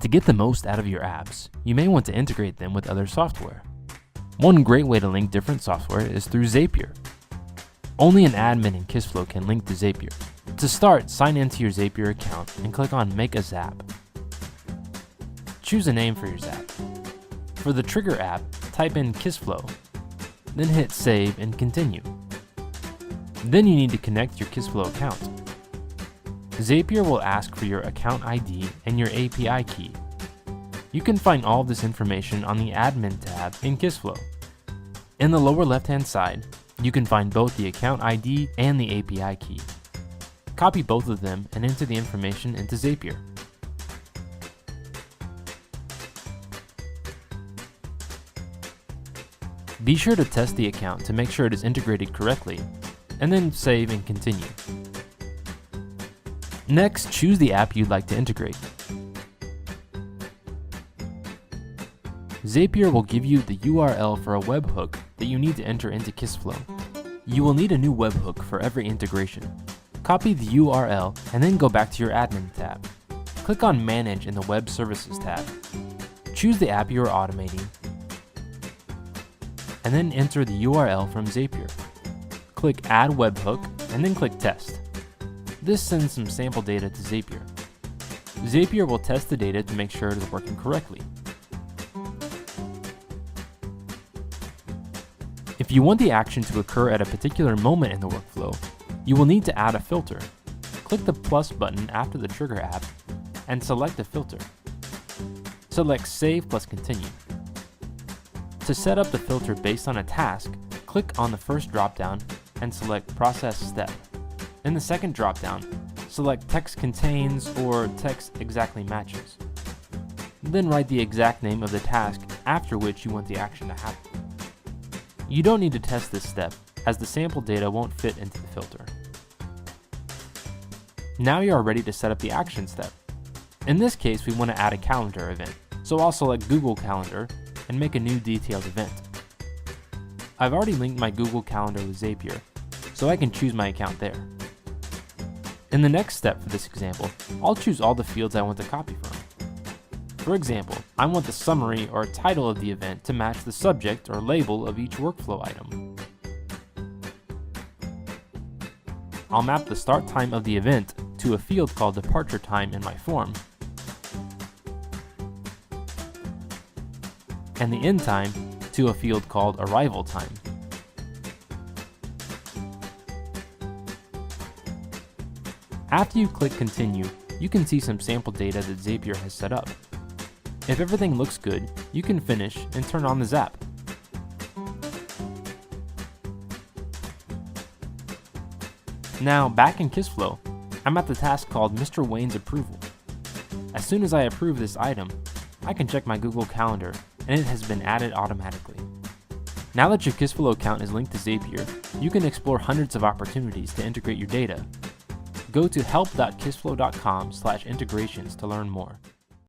To get the most out of your apps, you may want to integrate them with other software. One great way to link different software is through Zapier. Only an admin in Kissflow can link to Zapier. To start, sign into your Zapier account and click on Make a Zap. Choose a name for your Zap. For the Trigger app, type in Kissflow, then hit Save and Continue. Then you need to connect your Kissflow account. Zapier will ask for your account ID and your API key. You can find all of this information on the Admin tab in Kissflow. In the lower left-hand side, you can find both the account ID and the API key. Copy both of them and enter the information into Zapier. Be sure to test the account to make sure it is integrated correctly, and then save and continue. Next, choose the app you'd like to integrate. Zapier will give you the URL for a webhook that you need to enter into Kissflow. You will need a new webhook for every integration. Copy the URL and then go back to your Admin tab. Click on Manage in the Web Services tab. Choose the app you are automating, and then enter the URL from Zapier. Click Add Webhook and then click Test. This sends some sample data to Zapier. Zapier will test the data to make sure it is working correctly. If you want the action to occur at a particular moment in the workflow, you will need to add a filter. Click the plus button after the Trigger app and select a filter. Select Save plus Continue. To set up the filter based on a task, click on the first dropdown and select Process Step. In the second dropdown, select Text Contains or Text Exactly Matches. Then write the exact name of the task after which you want the action to happen. You don't need to test this step, as the sample data won't fit into the filter. Now you are ready to set up the action step. In this case, we want to add a calendar event, so I'll select Google Calendar and make a new detailed event. I've already linked my Google Calendar with Zapier, so I can choose my account there. In the next step for this example, I'll choose all the fields I want to copy from. For example, I want the summary or title of the event to match the subject or label of each workflow item. I'll map the start time of the event to a field called departure time in my form, and the end time to a field called arrival time. After you click Continue, you can see some sample data that Zapier has set up. If everything looks good, you can finish and turn on the Zap. Now, back in Kissflow, I'm at the task called Mr. Wayne's Approval. As soon as I approve this item, I can check my Google Calendar and it has been added automatically. Now that your Kissflow account is linked to Zapier, you can explore hundreds of opportunities to integrate your data. Go to help.kissflow.com/integrations to learn more.